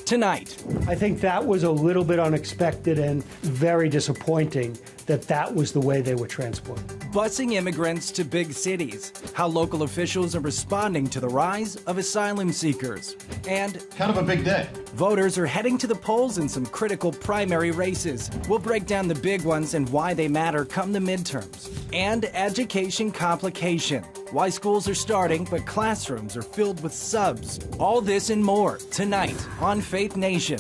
tonight. I think that was a little bit unexpected and very disappointing that was the way they were transported. Busing immigrants to big cities, how local officials are responding to the rise of asylum seekers. And kind of a big day. Voters are heading to the polls in some critical primary races. We'll break down the big ones and why they matter come the midterms. And education complication. Why schools are starting, but classrooms are filled with subs. All this and more tonight on Faith Nation.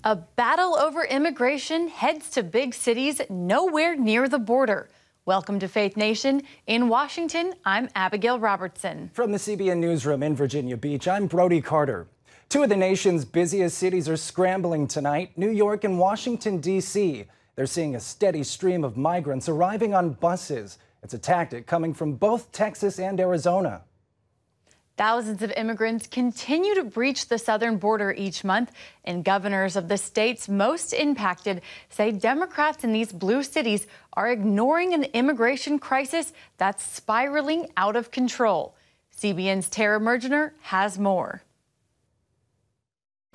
A battle over immigration heads to big cities nowhere near the border. Welcome to Faith Nation. In Washington, I'm Abigail Robertson. From the CBN Newsroom in Virginia Beach, I'm Brody Carter. Two of the nation's busiest cities are scrambling tonight, New York and Washington, D.C. They're seeing a steady stream of migrants arriving on buses. It's a tactic coming from both Texas and Arizona. Thousands of immigrants continue to breach the southern border each month, and governors of the states most impacted say Democrats in these blue cities are ignoring an immigration crisis that's spiraling out of control. CBN's Tara Mergener has more.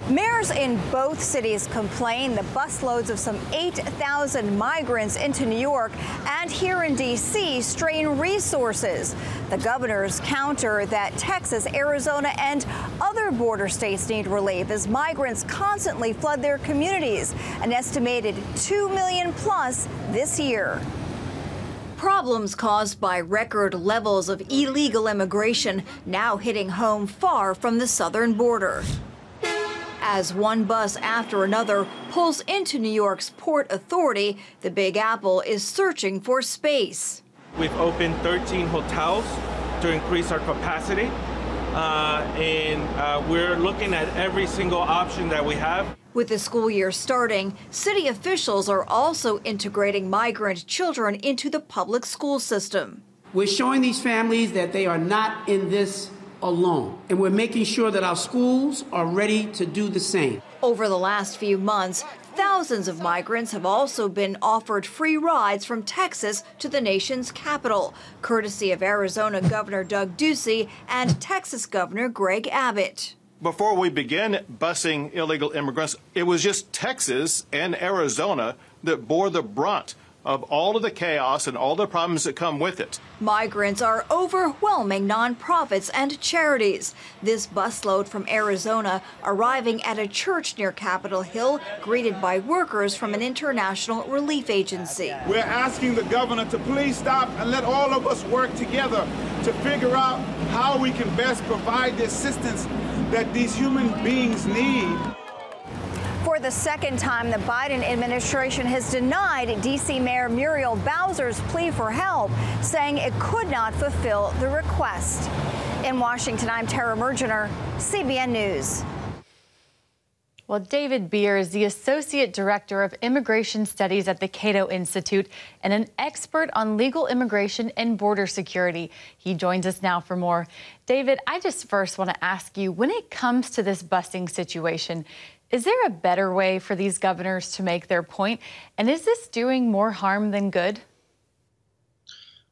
Mayors in both cities complain the busloads of some 8,000 migrants into New York and here in D.C. strain resources. The governors counter that Texas, Arizona, and other border states need relief as migrants constantly flood their communities, an estimated 2 million plus this year. Problems caused by record levels of illegal immigration now hitting home far from the southern border. As one bus after another pulls into New York's Port Authority, the Big Apple is searching for space. We've opened 13 hotels to increase our capacity, and we're looking at every single option that we have. With the school year starting, city officials are also integrating migrant children into the public school system. We're showing these families that they are not in this alone, and we're making sure that our schools are ready to do the same. Over the last few months, thousands of migrants have also been offered free rides from Texas to the nation's capital, courtesy of Arizona Governor Doug Ducey and Texas Governor Greg Abbott. Before we began busing illegal immigrants, it was just Texas and Arizona that bore the brunt of all of the chaos and all the problems that come with it. Migrants are overwhelming nonprofits and charities. This busload from Arizona arriving at a church near Capitol Hill, greeted by workers from an international relief agency. We're asking the governor to please stop and let all of us work together to figure out how we can best provide the assistance that these human beings need. For the second time, the Biden administration has denied D.C. Mayor Muriel Bowser's plea for help, saying it could not fulfill the request. In Washington, I'm Tara Mergener, CBN News. Well, David Beer is the Associate Director of Immigration Studies at the Cato Institute and an expert on legal immigration and border security. He joins us now for more. David, I just first want to ask you, when it comes to this busing situation, is there a better way for these governors to make their point? And is this doing more harm than good?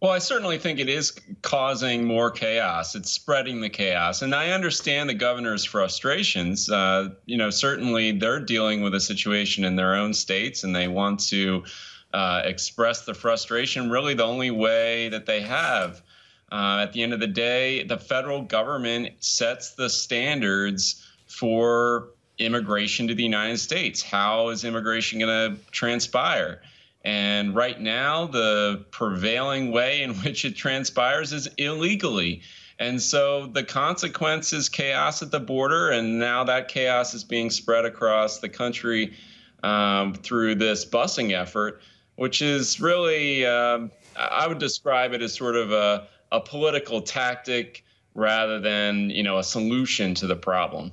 Well, I certainly think it is causing more chaos. It's spreading the chaos. And I understand the governor's frustrations. Certainly they're dealing with a situation in their own states and they want to express the frustration really the only way that they have. At the end of the day, the federal government sets the standards for immigration to the United States. How is immigration going to transpire? And right now, the prevailing way in which it transpires is illegally. And so the consequence is chaos at the border, and now that chaos is being spread across the country through this busing effort, which is really, I would describe it as sort of a political tactic rather than, a solution to the problem.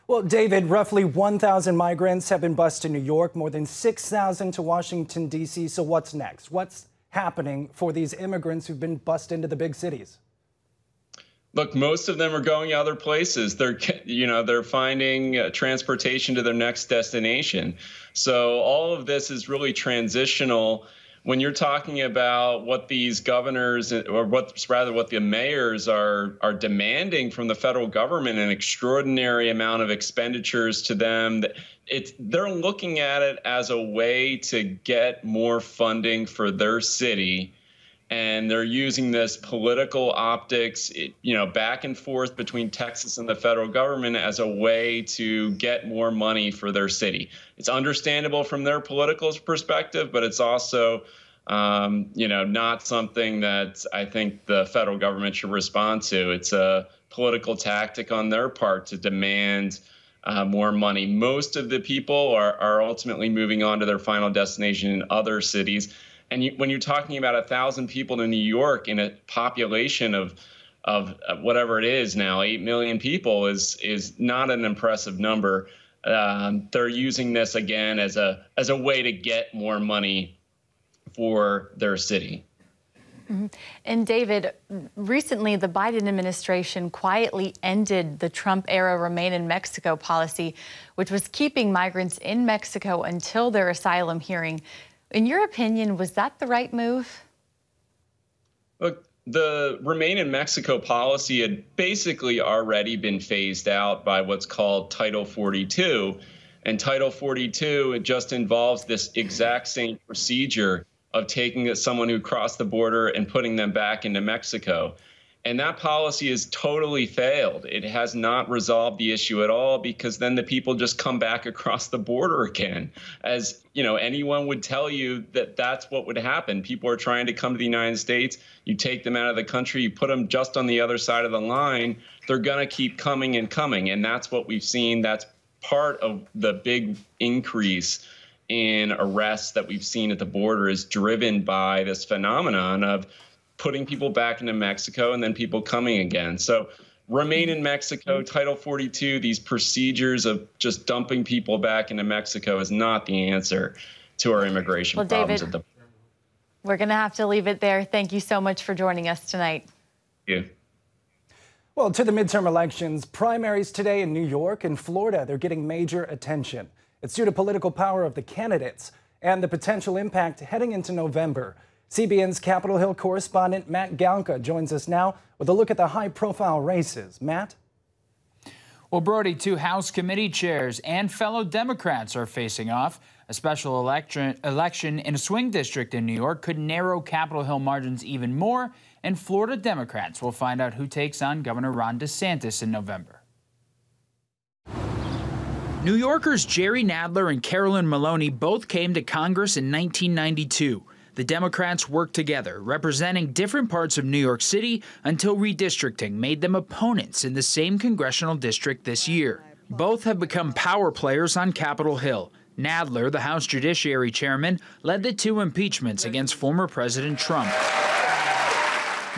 Well, David, roughly 1,000 migrants have been bused to New York, more than 6,000 to Washington, D.C. So what's next? What's happening for these immigrants who've been bused into the big cities? Look, most of them are going other places. They're finding transportation to their next destination. So all of this is really transitional. When you're talking about what these governors, or what the mayors are demanding from the federal government, an extraordinary amount of expenditures to them, they're looking at it as a way to get more funding for their city. And they're using this political optics, back and forth between Texas and the federal government as a way to get more money for their city. It's understandable from their political perspective, but it's also, not something that I think the federal government should respond to. It's a political tactic on their part to demand more money. Most of the people are ultimately moving on to their final destination in other cities. And when you're talking about 1,000 people in New York in a population of whatever it is now, 8 million people is not an impressive number. They're using this again as a way to get more money for their city. Mm-hmm. And David, recently the Biden administration quietly ended the Trump-era Remain in Mexico policy, which was keeping migrants in Mexico until their asylum hearing. In your opinion, was that the right move? Look, the Remain in Mexico policy had basically already been phased out by what's called Title 42. And Title 42, it just involves this exact same procedure of taking someone who crossed the border and putting them back into Mexico. And that policy has totally failed. It has not resolved the issue at all, because then the people just come back across the border again. As anyone would tell you that that's what would happen. People are trying to come to the United States. You take them out of the country, you put them just on the other side of the line. They're going to keep coming and coming. And that's what we've seen. That's part of the big increase in arrests that we've seen at the border, is driven by this phenomenon of putting people back into Mexico and then people coming again. So Remain in Mexico, Title 42, these procedures of just dumping people back into Mexico is not the answer to our immigration problems. David, we're going to have to leave it there. Thank you so much for joining us tonight. Thank you. Well, to the midterm elections, primaries today in New York and Florida, they're getting major attention. It's due to political power of the candidates and the potential impact heading into November. CBN's Capitol Hill correspondent Matt Galka joins us now with a look at the high-profile races. Matt? Well, Brody, two House committee chairs and fellow Democrats are facing off. A special election in a swing district in New York could narrow Capitol Hill margins even more, and Florida Democrats will find out who takes on Governor Ron DeSantis in November. New Yorkers Jerry Nadler and Carolyn Maloney both came to Congress in 1992. The Democrats worked together, representing different parts of New York City until redistricting made them opponents in the same congressional district this year. Both have become power players on Capitol Hill. Nadler, the House Judiciary Chairman, led the two impeachments against former President Trump.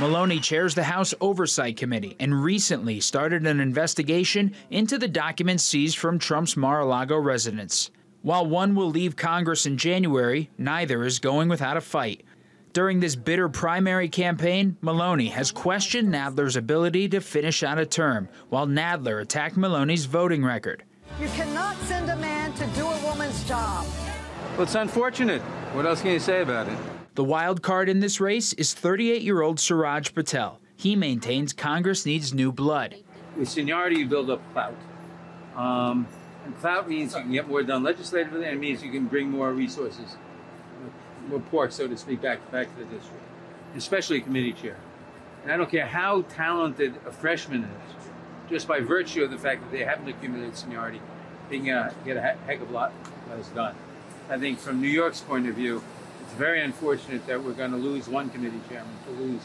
Maloney chairs the House Oversight Committee and recently started an investigation into the documents seized from Trump's Mar-a-Lago residence. While one will leave Congress in January, neither is going without a fight. During this bitter primary campaign, Maloney has questioned Nadler's ability to finish out a term, while Nadler attacked Maloney's voting record. You cannot send a man to do a woman's job. Well, it's unfortunate. What else can you say about it? The wild card in this race is 38-year-old Suraj Patel. He maintains Congress needs new blood. With seniority, you build up clout. And clout means you can get more done legislatively, and it means you can bring more resources, more pork, so to speak, back to the district, especially a committee chair. And I don't care how talented a freshman is, just by virtue of the fact that they haven't accumulated seniority, they can get a heck of a lot that's done. I think from New York's point of view, it's very unfortunate that we're going to lose one committee chairman. To lose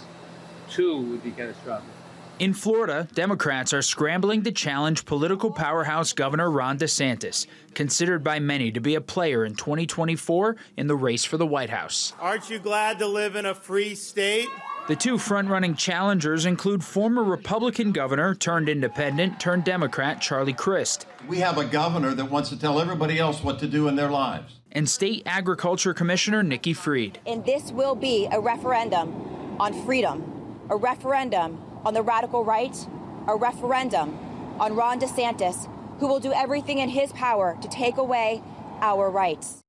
two would be catastrophic. In Florida, Democrats are scrambling to challenge political powerhouse Governor Ron DeSantis, considered by many to be a player in 2024 in the race for the White House. Aren't you glad to live in a free state? The two front-running challengers include former Republican governor turned independent turned Democrat Charlie Crist. We have a governor that wants to tell everybody else what to do in their lives. And State Agriculture Commissioner Nikki Fried. And this will be a referendum on freedom, a referendum on the radical right, a referendum on Ron DeSantis, who will do everything in his power to take away our rights.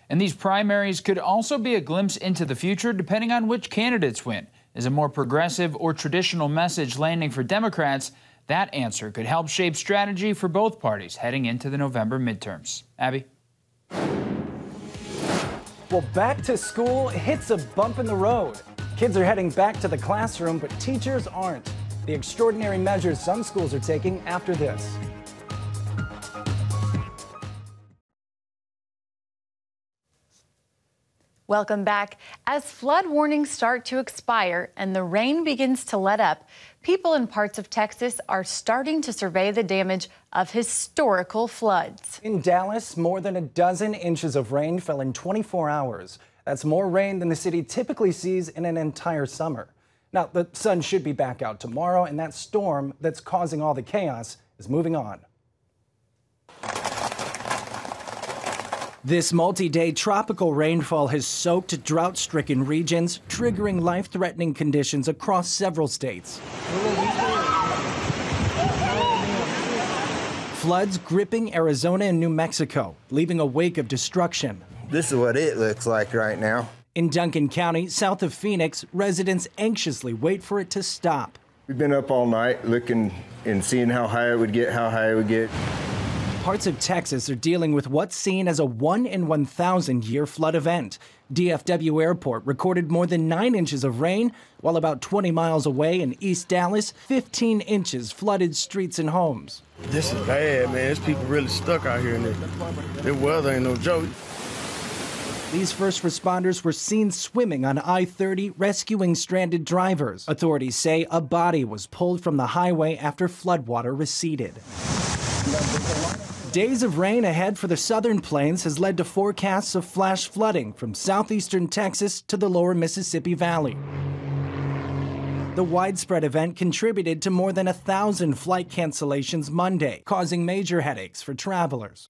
And these primaries could also be a glimpse into the future depending on which candidates win. Is a more progressive or traditional message landing for Democrats? That answer could help shape strategy for both parties heading into the November midterms. Abby? Well, back to school hits a bump in the road. Kids are heading back to the classroom, but teachers aren't. The extraordinary measures some schools are taking after this. Welcome back. As flood warnings start to expire and the rain begins to let up, people in parts of Texas are starting to survey the damage of historical floods. In Dallas, more than a dozen inches of rain fell in 24 hours. That's more rain than the city typically sees in an entire summer. Now, the sun should be back out tomorrow, and that storm that's causing all the chaos is moving on. This multi-day tropical rainfall has soaked drought-stricken regions, triggering life-threatening conditions across several states. Floods gripping Arizona and New Mexico, leaving a wake of destruction. This is what it looks like right now. In Duncan County, south of Phoenix, residents anxiously wait for it to stop. We've been up all night looking and seeing how high it would get, Parts of Texas are dealing with what's seen as a 1 in 1,000 year flood event. DFW Airport recorded more than 9 inches of rain, while about 20 miles away in East Dallas, 15 inches flooded streets and homes. This is bad, man. There's people really stuck out here, and the weather ain't no joke. These first responders were seen swimming on I-30, rescuing stranded drivers. Authorities say a body was pulled from the highway after floodwater receded. Days of rain ahead for the southern plains has led to forecasts of flash flooding from southeastern Texas to the lower Mississippi Valley. The widespread event contributed to more than 1,000 flight cancellations Monday, causing major headaches for travelers.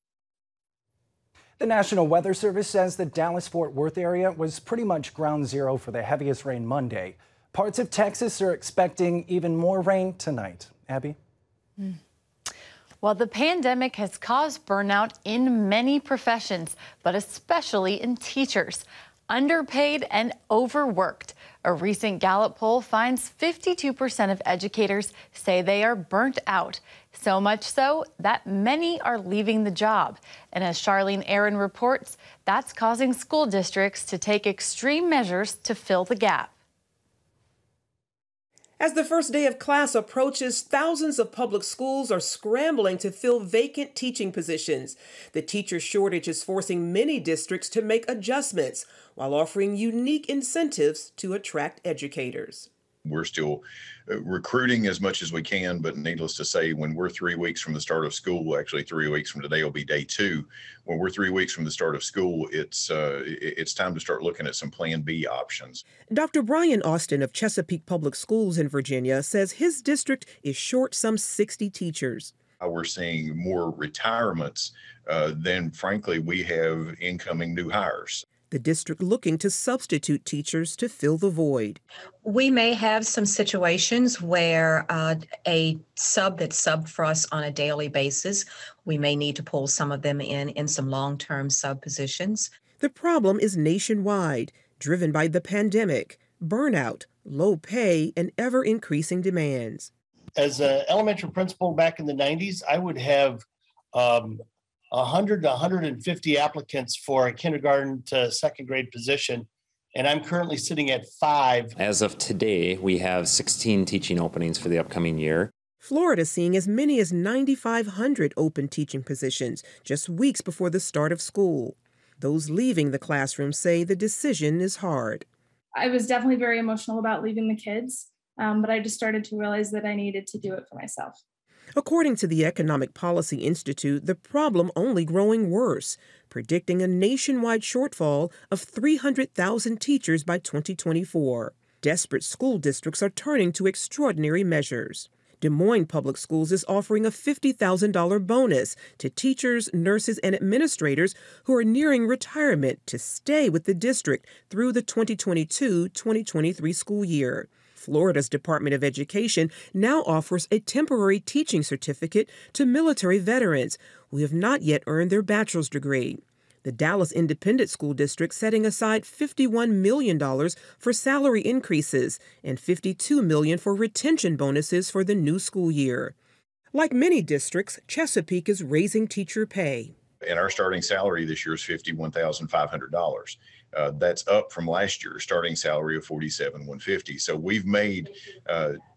The National Weather Service says the Dallas-Fort Worth area was pretty much ground zero for the heaviest rain Monday. Parts of Texas are expecting even more rain tonight. Abby? Well, the pandemic has caused burnout in many professions, but especially in teachers. Underpaid and overworked. A recent Gallup poll finds 52% of educators say they are burnt out. So much so that many are leaving the job. And as Charlene Aaron reports, that's causing school districts to take extreme measures to fill the gap. As the first day of class approaches, thousands of public schools are scrambling to fill vacant teaching positions. The teacher shortage is forcing many districts to make adjustments while offering unique incentives to attract educators. We're still recruiting as much as we can, but needless to say, when we're 3 weeks from the start of school, actually 3 weeks from today will be day 2. When we're 3 weeks from the start of school, it's time to start looking at some Plan B options. Dr. Brian Austin of Chesapeake Public Schools in Virginia says his district is short some 60 teachers. We're seeing more retirements than, frankly, we have incoming new hires. The district looking to substitute teachers to fill the void. We may have some situations where a sub that's subbed for us on a daily basis, we may need to pull some of them in some long-term sub positions. The problem is nationwide, driven by the pandemic, burnout, low pay, and ever-increasing demands. As an elementary principal back in the 90s, I would have 100 to 150 applicants for a kindergarten to second grade position, and I'm currently sitting at 5. As of today, we have 16 teaching openings for the upcoming year. Florida seeing as many as 9,500 open teaching positions just weeks before the start of school. Those leaving the classroom say the decision is hard. I was definitely very emotional about leaving the kids, but I just started to realize that I needed to do it for myself. According to the Economic Policy Institute, the problem only growing worse, predicting a nationwide shortfall of 300,000 teachers by 2024. Desperate school districts are turning to extraordinary measures. Des Moines Public Schools is offering a $50,000 bonus to teachers, nurses, and administrators who are nearing retirement to stay with the district through the 2022-2023 school year. Florida's Department of Education now offers a temporary teaching certificate to military veterans who have not yet earned their bachelor's degree. The Dallas Independent School District setting aside $51 million for salary increases and $52 million for retention bonuses for the new school year. Like many districts, Chesapeake is raising teacher pay. And our starting salary this year is $51,500. That's up from last year's starting salary of $47,150. So we've made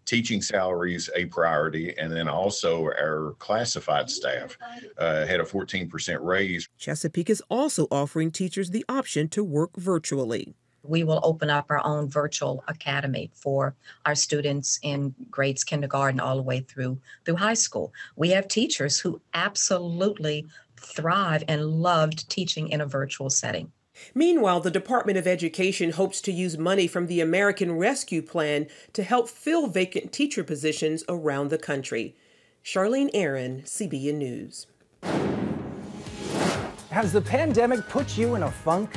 teaching salaries a priority, and then also our classified staff had a 14% raise. Chesapeake is also offering teachers the option to work virtually. We will open up our own virtual academy for our students in grades kindergarten all the way through high school. We have teachers who absolutely thrive and loved teaching in a virtual setting. Meanwhile, the Department of Education hopes to use money from the American Rescue Plan to help fill vacant teacher positions around the country. Charlene Aaron, CBN News. Has the pandemic put you in a funk?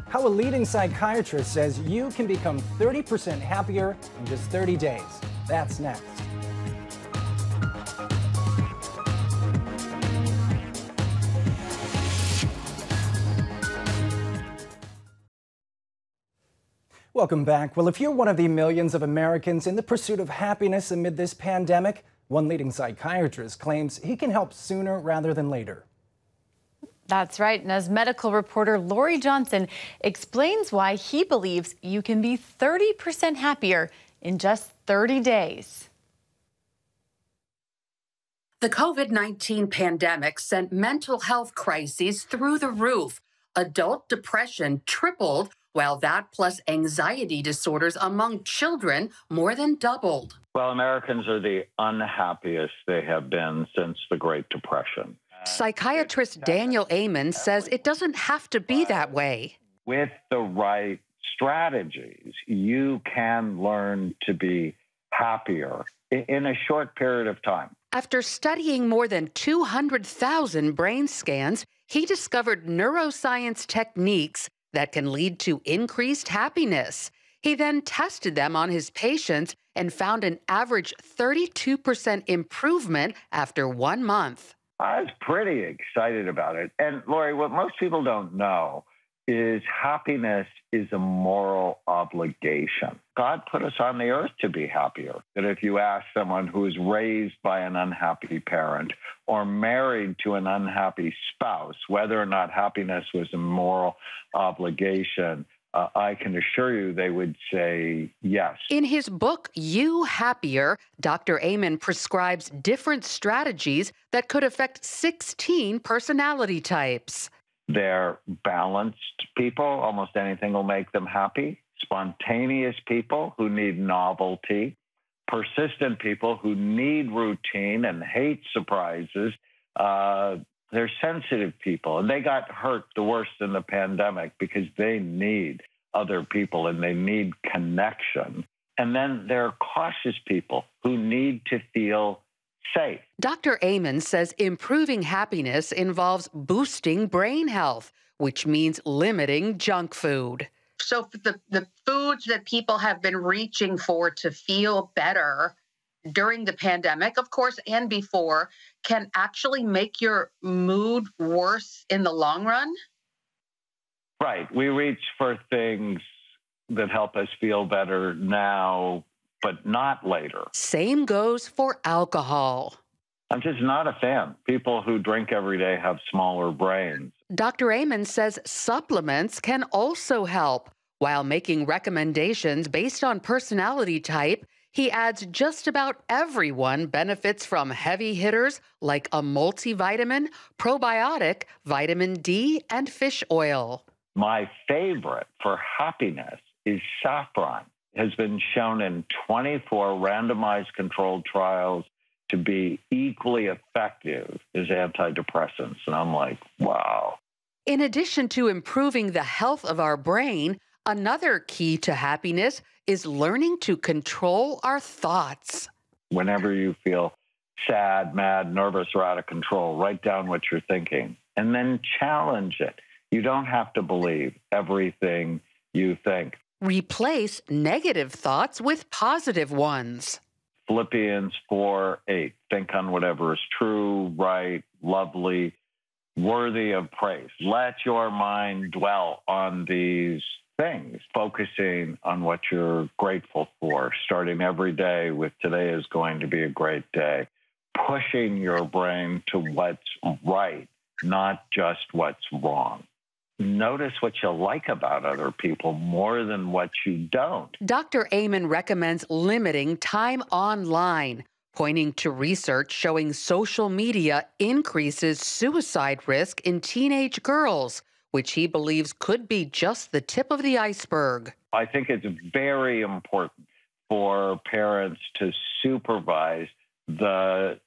How a leading psychiatrist says you can become 30% happier in just 30 days. That's next. Welcome back. Well, if you're one of the millions of Americans in the pursuit of happiness amid this pandemic, one leading psychiatrist claims he can help sooner rather than later. That's right. And as medical reporter Lori Johnson explains why he believes you can be 30% happier in just 30 days. The COVID-19 pandemic sent mental health crises through the roof. Adult depression tripled, while that plus anxiety disorders among children more than doubled. Well, Americans are the unhappiest they have been since the Great Depression. Psychiatrist Daniel Amen says it doesn't have to be that way. With the right strategies, you can learn to be happier in a short period of time. After studying more than 200,000 brain scans, he discovered neuroscience techniques that can lead to increased happiness. He then tested them on his patients and found an average 32% improvement after 1 month. I was pretty excited about it. And Lori, what most people don't know is happiness is a moral obligation. God put us on the earth to be happier. That if you ask someone who is raised by an unhappy parent or married to an unhappy spouse, whether or not happiness was a moral obligation, I can assure you they would say yes. In his book, You Happier, Dr. Amen prescribes different strategies that could affect 16 personality types. They're balanced people. Almost anything will make them happy. Spontaneous people who need novelty. Persistent people who need routine and hate surprises. They're sensitive people, and they got hurt the worst in the pandemic because they need other people and they need connection. And then there are cautious people who need to feel safe. Dr. Amen says improving happiness involves boosting brain health, which means limiting junk food. So the foods that people have been reaching for to feel better during the pandemic, of course, and before, can actually make your mood worse in the long run? Right. We reach for things that help us feel better now, but not later. Same goes for alcohol. I'm just not a fan. People who drink every day have smaller brains. Dr. Amen says supplements can also help. While making recommendations based on personality type, he adds just about everyone benefits from heavy hitters like a multivitamin, probiotic, vitamin D, and fish oil. My favorite for happiness is saffron. It has been shown in 24 randomized controlled trials to be equally effective as antidepressants. And I'm like, wow. In addition to improving the health of our brain, another key to happiness is learning to control our thoughts. Whenever you feel sad, mad, nervous, or out of control, write down what you're thinking and then challenge it. You don't have to believe everything you think. Replace negative thoughts with positive ones. Philippians 4:8. Think on whatever is true, right, lovely, worthy of praise. Let your mind dwell on these things, focusing on what you're grateful for, starting every day with today is going to be a great day, pushing your brain to what's right, not just what's wrong. Notice what you like about other people more than what you don't. Dr. Amen recommends limiting time online, pointing to research showing social media increases suicide risk in teenage girls, which he believes could be just the tip of the iceberg. I think it's very important for parents to supervise the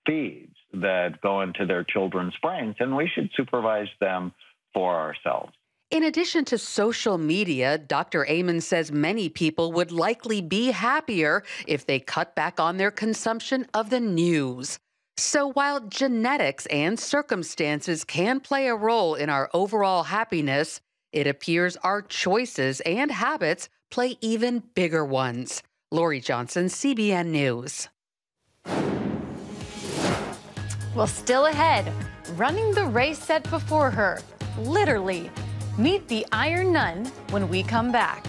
feeds that go into their children's brains, and we should supervise them for ourselves. In addition to social media, Dr. Amen says many people would likely be happier if they cut back on their consumption of the news. So while genetics and circumstances can play a role in our overall happiness, it appears our choices and habits play even bigger ones. Lori Johnson, CBN News. Well, still ahead, running the race set before her. Literally. Meet the Iron Nun when we come back.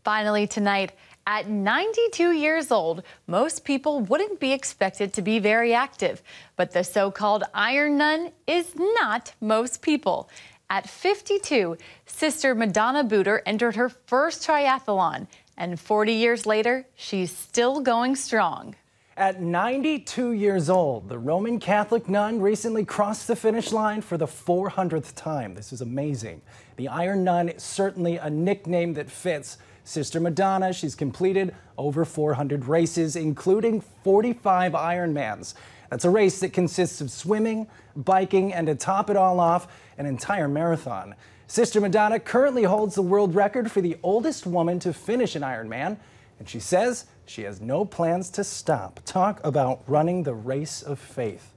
Finally tonight, at 92 years old, most people wouldn't be expected to be very active. But the so-called Iron Nun is not most people. At 52, Sister Madonna Booter entered her first triathlon. And 40 years later, she's still going strong. At 92 years old, the Roman Catholic nun recently crossed the finish line for the 400th time. This is amazing. The Iron Nun is certainly a nickname that fits. Sister Madonna, she's completed over 400 races, including 45 Ironmans. That's a race that consists of swimming, biking, and to top it all off, an entire marathon. Sister Madonna currently holds the world record for the oldest woman to finish an Ironman, and she says she has no plans to stop. Talk about running the race of faith.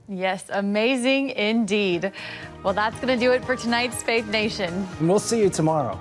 Yes, amazing indeed. Well, that's going to do it for tonight's Faith Nation. And we'll see you tomorrow.